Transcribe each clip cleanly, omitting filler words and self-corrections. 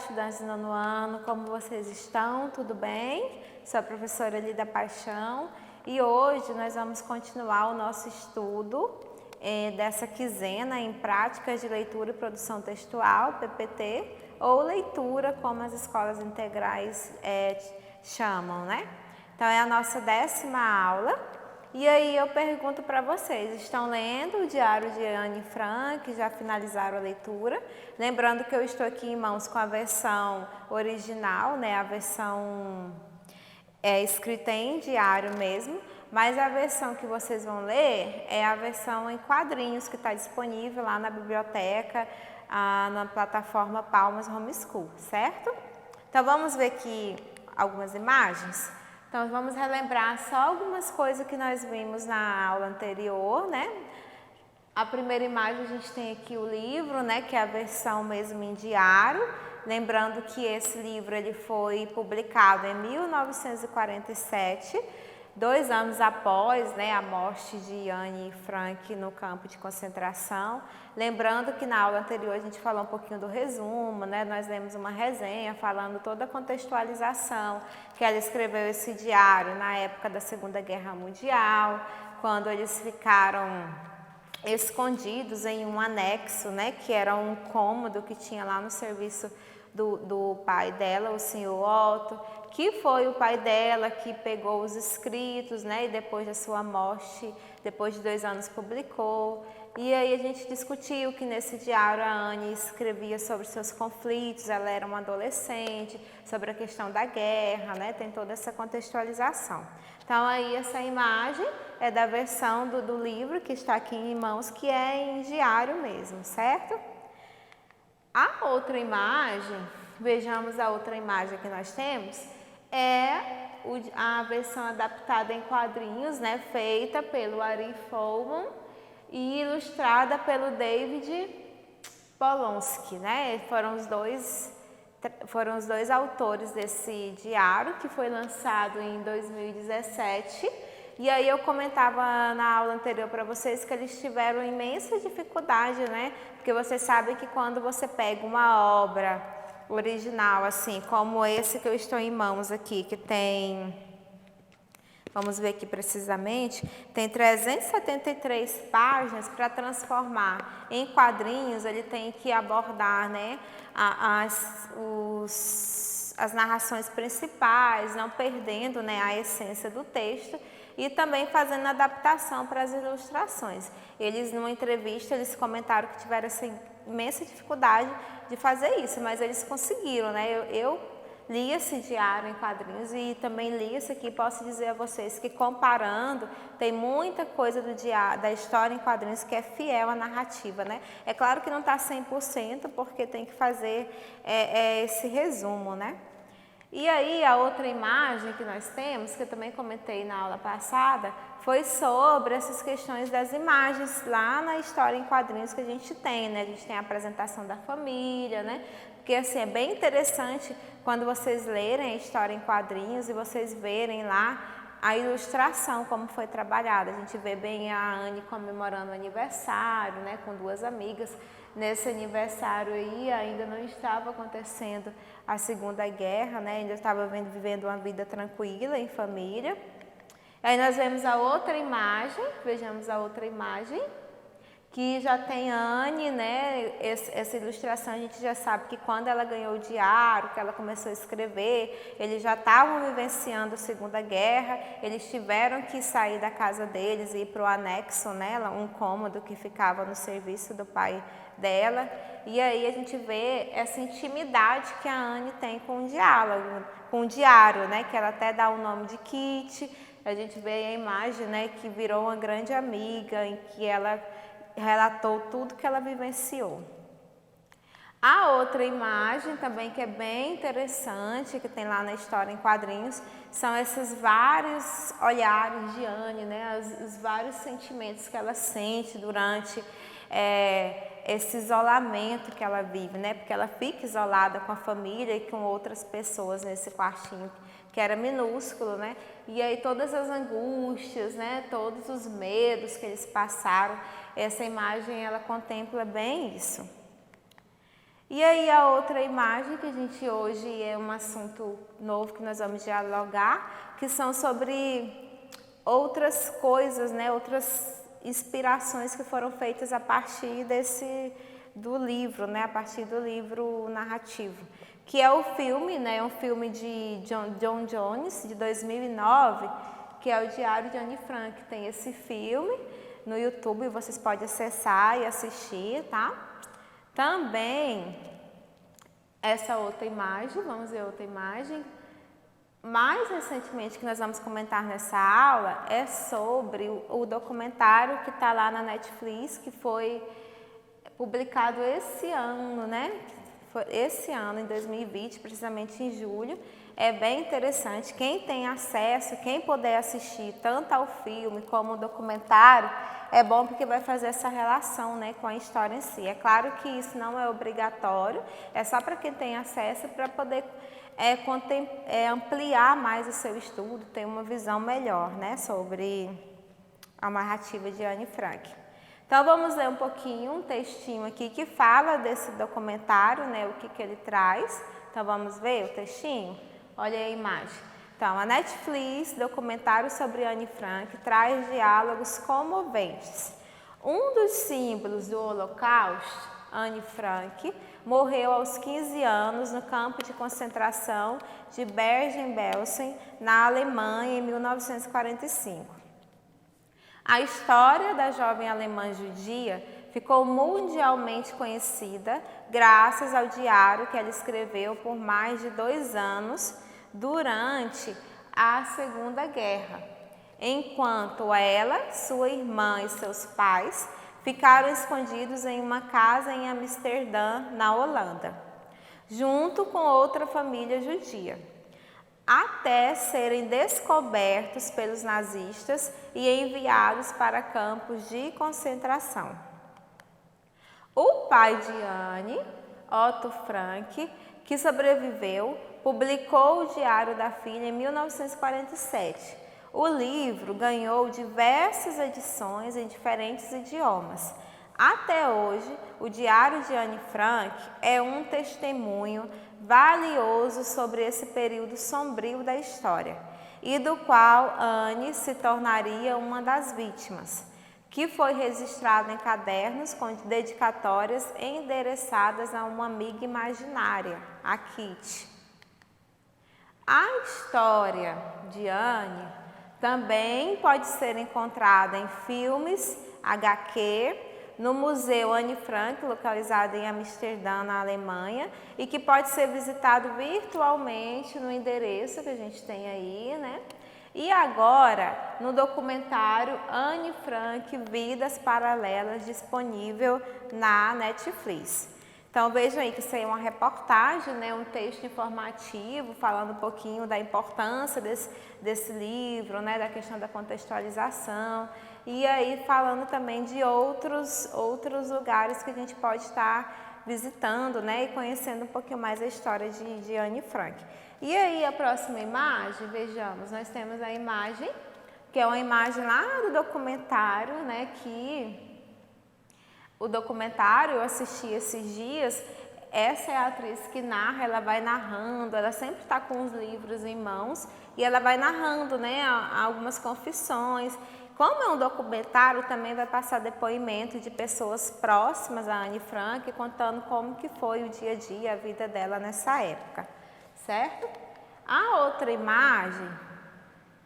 estudantes do nono ano, como vocês estão? Tudo bem? Sou a professora Lida Paixão e hoje nós vamos continuar o nosso estudo dessa quinzena em Práticas de Leitura e Produção Textual, PPT, ou leitura, como as escolas integrais chamam, né? Então é a nossa 10ª aula. E aí eu pergunto para vocês, estão lendo o Diário de Anne Frank, já finalizaram a leitura? Lembrando que eu estou aqui em mãos com a versão original, né, a versão escrita em diário mesmo, mas a versão que vocês vão ler é a versão em quadrinhos que está disponível lá na biblioteca, na plataforma Palmas Homeschool, certo? Então vamos ver aqui algumas imagens? Então, vamos relembrar só algumas coisas que nós vimos na aula anterior, né? A primeira imagem a gente tem aqui o livro, né? Que é a versão mesmo em diário. Lembrando que esse livro ele foi publicado em 1947, 2 anos após, né, a morte de Anne Frank no campo de concentração. Lembrando que na aula anterior a gente falou um pouquinho do resumo, né? Nós lemos uma resenha falando toda a contextualização que ela escreveu esse diário na época da Segunda Guerra Mundial, quando eles ficaram escondidos em um anexo, né? Que era um cômodo que tinha lá no serviço do pai dela, o senhor Otto, que foi o pai dela que pegou os escritos, né, e depois da sua morte, depois de 2 anos, publicou. E aí a gente discutiu que nesse diário a Anne escrevia sobre seus conflitos, ela era uma adolescente, sobre a questão da guerra, né, tem toda essa contextualização. Então aí essa imagem é da versão do livro que está aqui em mãos, que é em diário mesmo, certo? A outra imagem, vejamos a outra imagem que nós temos, é a versão adaptada em quadrinhos, né, feita pelo Ari Folman e ilustrada pelo David Polonsky, né? Foram os dois autores desse diário, que foi lançado em 2017. E aí eu comentava na aula anterior para vocês que eles tiveram imensa dificuldade, né? Porque vocês sabem que quando você pega uma obra original, assim, como esse que eu estou em mãos aqui, que tem, vamos ver aqui precisamente, tem 373 páginas, para transformar em quadrinhos, ele tem que abordar, né, as narrações principais, não perdendo, né, a essência do texto, e também fazendo adaptação para as ilustrações. Eles, numa entrevista, eles comentaram que tiveram essa imensa dificuldade de fazer isso, mas eles conseguiram, né? Eu li esse diário em quadrinhos e também li esse aqui, posso dizer a vocês que comparando, tem muita coisa da história em quadrinhos que é fiel à narrativa, né? É claro que não está 100%, porque tem que fazer esse resumo, né? E aí a outra imagem que nós temos, que eu também comentei na aula passada, foi sobre essas questões das imagens lá na história em quadrinhos que a gente tem, né? A gente tem a apresentação da família, né? Porque assim, é bem interessante quando vocês lerem a história em quadrinhos e vocês verem lá a ilustração, como foi trabalhada. A gente vê bem a Anne comemorando o aniversário, né? Com 2 amigas. Nesse aniversário aí ainda não estava acontecendo a Segunda Guerra, né? Ainda estava vivendo uma vida tranquila em família. Aí nós vemos a outra imagem, vejamos a outra imagem, que já tem Anne, né? Essa ilustração a gente já sabe que quando ela ganhou o diário, que ela começou a escrever, eles já estavam vivenciando a Segunda Guerra, eles tiveram que sair da casa deles e ir para o anexo, né? Um cômodo que ficava no serviço do pai dela, e aí a gente vê essa intimidade que a Anne tem com o diário, né? Que ela até dá o nome de Kitty. A gente vê a imagem, né? Que virou uma grande amiga, em que ela relatou tudo que ela vivenciou. A outra imagem também que é bem interessante, que tem lá na história em quadrinhos, são esses vários olhares de Anne, né? Os vários sentimentos que ela sente durante esse isolamento que ela vive, né? Porque ela fica isolada com a família e com outras pessoas nesse quartinho que era minúsculo, né? E aí todas as angústias, né? Todos os medos que eles passaram, essa imagem ela contempla bem isso. E aí a outra imagem que a gente hoje é um assunto novo que nós vamos dialogar, que são sobre outras coisas, né, outras inspirações que foram feitas a partir do livro, né, a partir do livro narrativo, que é o filme, né, é um filme de John Jones, de 2009, que é o Diário de Anne Frank. Tem esse filme no YouTube, vocês podem acessar e assistir, tá? Também, essa outra imagem, vamos ver outra imagem. Mais recentemente, que nós vamos comentar nessa aula, é sobre o documentário que está lá na Netflix, que foi publicado esse ano, né? Esse ano, em 2020, precisamente em julho. É bem interessante. Quem tem acesso, quem puder assistir tanto ao filme como ao documentário, é bom porque vai fazer essa relação, né, com a história em si. É claro que isso não é obrigatório, é só para quem tem acesso para poder ampliar mais o seu estudo, ter uma visão melhor, né, sobre a narrativa de Anne Frank. Então vamos ler um pouquinho, um textinho aqui que fala desse documentário, né, o que ele traz. Então vamos ver o textinho? Olha aí a imagem. Então, a Netflix, documentário sobre Anne Frank, traz diálogos comoventes. Um dos símbolos do Holocausto, Anne Frank, morreu aos 15 anos no campo de concentração de Bergen-Belsen, na Alemanha, em 1945. A história da jovem alemã judia ficou mundialmente conhecida graças ao diário que ela escreveu por mais de 2 anos durante a Segunda Guerra, enquanto ela, sua irmã e seus pais ficaram escondidos em uma casa em Amsterdã, na Holanda, junto com outra família judia, até serem descobertos pelos nazistas e enviados para campos de concentração. O pai de Anne, Otto Frank, que sobreviveu, publicou o Diário da Filha em 1947. O livro ganhou diversas edições em diferentes idiomas. Até hoje, o Diário de Anne Frank é um testemunho valioso sobre esse período sombrio da história, e do qual Anne se tornaria uma das vítimas, que foi registrado em cadernos com dedicatórias endereçadas a uma amiga imaginária, a Kitty. A história de Anne também pode ser encontrada em filmes, HQ, no Museu Anne Frank, localizado em Amsterdã, na Alemanha, e que pode ser visitado virtualmente no endereço que a gente tem aí, né? E agora, no documentário Anne Frank, Vidas Paralelas, disponível na Netflix. Então vejam aí que isso aí é uma reportagem, né, um texto informativo falando um pouquinho da importância desse livro, né, da questão da contextualização, e aí falando também de outros lugares que a gente pode estar visitando, né, e conhecendo um pouquinho mais a história de Anne Frank. E aí a próxima imagem, vejamos, nós temos a imagem, que é uma imagem lá do documentário, né, que o documentário eu assisti esses dias. Essa é a atriz que narra, ela vai narrando, ela sempre está com os livros em mãos e ela vai narrando, né, algumas confissões. Como é um documentário, também vai passar depoimento de pessoas próximas a Anne Frank, contando como que foi o dia a dia, a vida dela nessa época, certo? A outra imagem,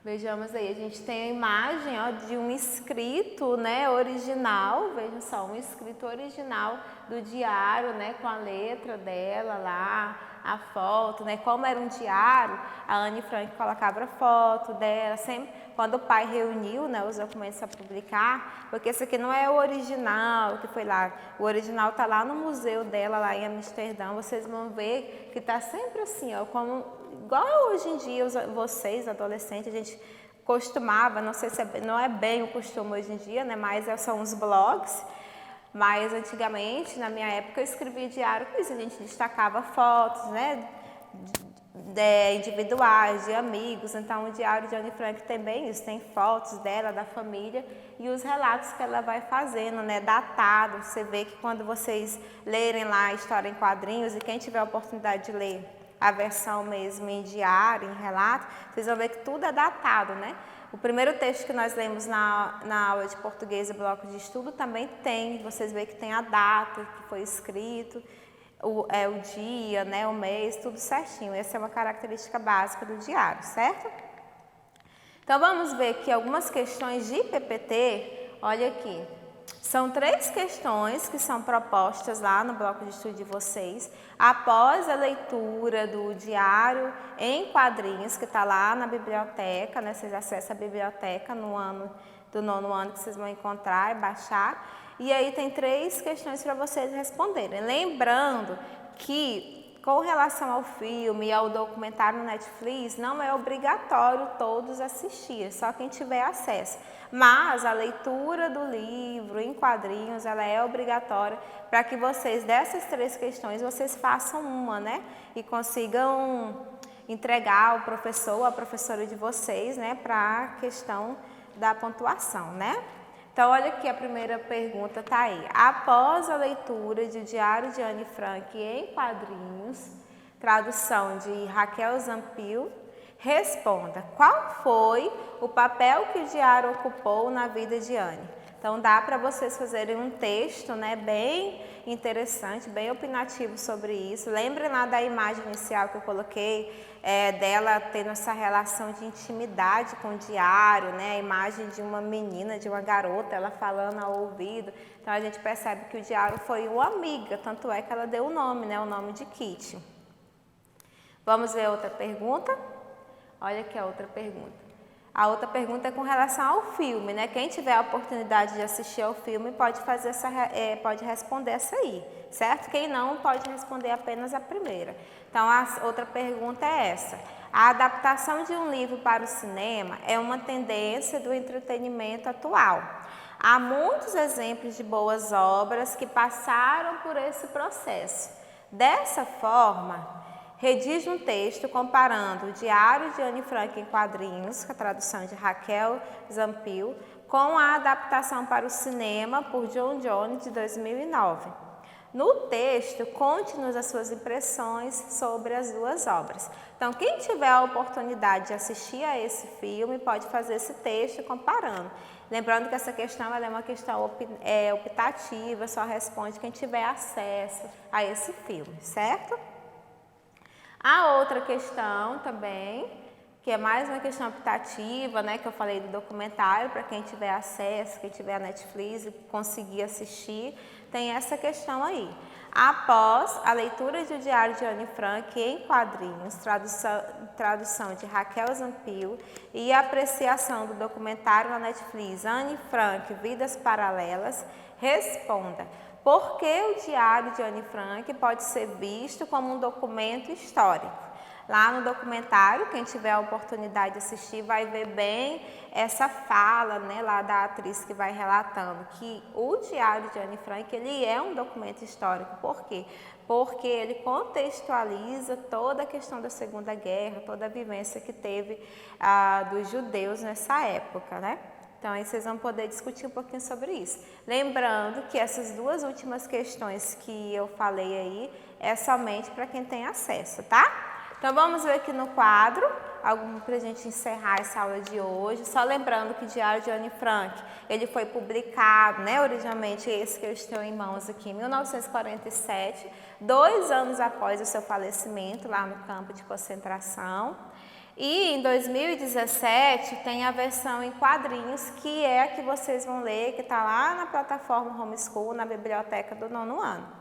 vejamos aí, a gente tem a imagem, ó, de um escrito, né, original, vejam só, um escrito original do diário, né, com a letra dela lá, a foto, né, como era um diário, a Anne Frank colocava a foto dela, sempre quando o pai reuniu, né, os documentos para publicar, porque esse aqui não é o original que foi lá, o original está lá no museu dela, lá em Amsterdã, vocês vão ver que está sempre assim, ó, como igual hoje em dia, vocês, adolescentes, a gente costumava, não sei se não é bem o costume hoje em dia, né, mas são os blogs, mas antigamente, na minha época, eu escrevia diário com isso, a gente destacava fotos, né, individuais, de amigos. Então, o diário de Anne Frank tem bem isso, tem fotos dela, da família e os relatos que ela vai fazendo, né, datado. Você vê que quando vocês lerem lá a história em quadrinhos, e quem tiver a oportunidade de ler a versão mesmo em diário, em relato, vocês vão ver que tudo é datado, né? O primeiro texto que nós lemos na aula de português e bloco de estudo também tem, vocês veem que tem a data que foi escrito, o dia, né, o mês, tudo certinho. Essa é uma característica básica do diário, certo? Então, vamos ver aqui algumas questões de PPT. Olha aqui, são 3 questões que são propostas lá no bloco de estudo de vocês, após a leitura do diário em quadrinhos, que está lá na biblioteca, né? Vocês acessam a biblioteca no ano do 9º ano que vocês vão encontrar e baixar. E aí tem 3 questões para vocês responderem. Lembrando que, com relação ao filme e ao documentário no Netflix, não é obrigatório todos assistir, só quem tiver acesso. Mas a leitura do livro em quadrinhos, ela é obrigatória para que vocês, dessas 3 questões, vocês façam uma, né? E consigam entregar ao professor ou à professora de vocês, né? Para a questão da pontuação, né? Então, olha aqui, a primeira pergunta está aí. Após a leitura de O Diário de Anne Frank em quadrinhos, tradução de Raquel Zampil, responda qual foi o papel que o diário ocupou na vida de Anne. Então, dá para vocês fazerem um texto, né, bem interessante, bem opinativo sobre isso. Lembrem lá da imagem inicial que eu coloquei, dela tendo essa relação de intimidade com o diário, né, a imagem de uma menina, de uma garota, ela falando ao ouvido. Então, a gente percebe que o diário foi uma amiga, tanto é que ela deu o nome, né, o nome de Kitty. Vamos ver outra pergunta? Olha aqui a outra pergunta. A outra pergunta é com relação ao filme, né? Quem tiver a oportunidade de assistir ao filme pode pode responder essa aí, certo? Quem não, pode responder apenas a primeira. Então, a outra pergunta é essa. A adaptação de um livro para o cinema é uma tendência do entretenimento atual. Há muitos exemplos de boas obras que passaram por esse processo. Dessa forma, redige um texto comparando o Diário de Anne Frank em quadrinhos, com a tradução de Raquel Zampil, com a adaptação para o cinema por John Jones, de 2009. No texto, conte-nos as suas impressões sobre as 2 obras. Então, quem tiver a oportunidade de assistir a esse filme, pode fazer esse texto comparando. Lembrando que essa questão ela é uma questão optativa, só responde quem tiver acesso a esse filme, certo? A outra questão também, que é mais uma questão optativa, né, que eu falei do documentário, para quem tiver acesso, quem tiver a Netflix e conseguir assistir, tem essa questão aí. Após a leitura de O Diário de Anne Frank em quadrinhos, tradução de Raquel Zampil e apreciação do documentário na Netflix Anne Frank, Vidas Paralelas, responda: por que o Diário de Anne Frank pode ser visto como um documento histórico? Lá no documentário, quem tiver a oportunidade de assistir vai ver bem essa fala, né, lá da atriz que vai relatando que o Diário de Anne Frank ele é um documento histórico. Por quê? Porque ele contextualiza toda a questão da Segunda Guerra, toda a vivência que teve dos judeus nessa época, né? Então, aí vocês vão poder discutir um pouquinho sobre isso. Lembrando que essas 2 últimas questões que eu falei aí é somente para quem tem acesso, tá? Então, vamos ver aqui no quadro, para a gente encerrar essa aula de hoje. Só lembrando que o Diário de Anne Frank, ele foi publicado, né, originalmente, esse que eu estou em mãos aqui, em 1947, 2 anos após o seu falecimento, lá no campo de concentração. E em 2017 tem a versão em quadrinhos, que é a que vocês vão ler, que está lá na plataforma Homeschool, na biblioteca do 9º ano.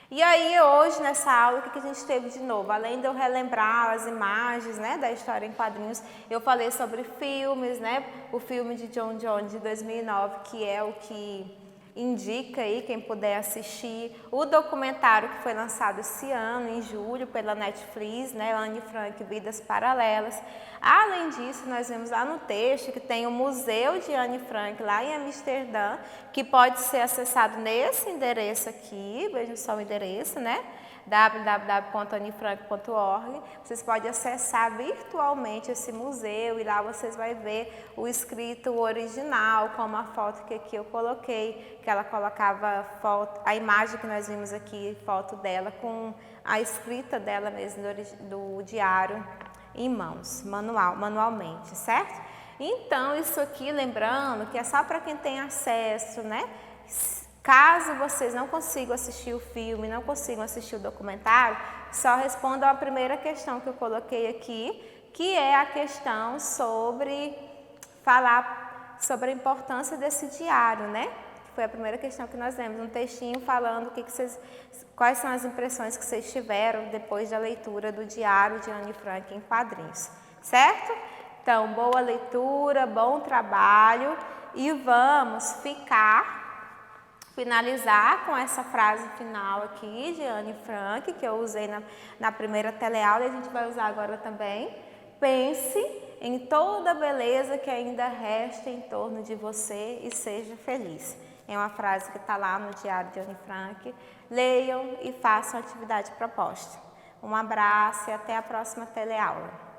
E aí hoje nessa aula, o que a gente teve de novo? Além de eu relembrar as imagens, né, da história em quadrinhos, eu falei sobre filmes, né, o filme de John Jones de 2009, que é o que indica aí quem puder assistir, o documentário que foi lançado esse ano, em julho, pela Netflix, né, Anne Frank, Vidas Paralelas. Além disso, nós vemos lá no texto que tem o Museu de Anne Frank, lá em Amsterdã, que pode ser acessado nesse endereço aqui, vejam só o endereço, né, www.anifranque.org. Vocês podem acessar virtualmente esse museu e lá vocês vão ver o escrito original, como a foto que aqui eu coloquei, que ela colocava foto, a imagem que nós vimos aqui, foto dela com a escrita dela mesmo do diário em mãos, manualmente, certo? Então, isso aqui, lembrando que é só para quem tem acesso, né? Caso vocês não consigam assistir o filme, não consigam assistir o documentário, só respondam a primeira questão que eu coloquei aqui, que é a questão sobre falar sobre a importância desse diário, né? Foi a primeira questão que nós lemos, um textinho falando quais são as impressões que vocês tiveram depois da leitura do diário de Anne Frank em quadrinhos, certo? Então, boa leitura, bom trabalho e vamos finalizar com essa frase final aqui de Anne Frank, que eu usei na primeira teleaula e a gente vai usar agora também. Pense em toda a beleza que ainda resta em torno de você e seja feliz. É uma frase que está lá no diário de Anne Frank. Leiam e façam a atividade proposta. Um abraço e até a próxima teleaula.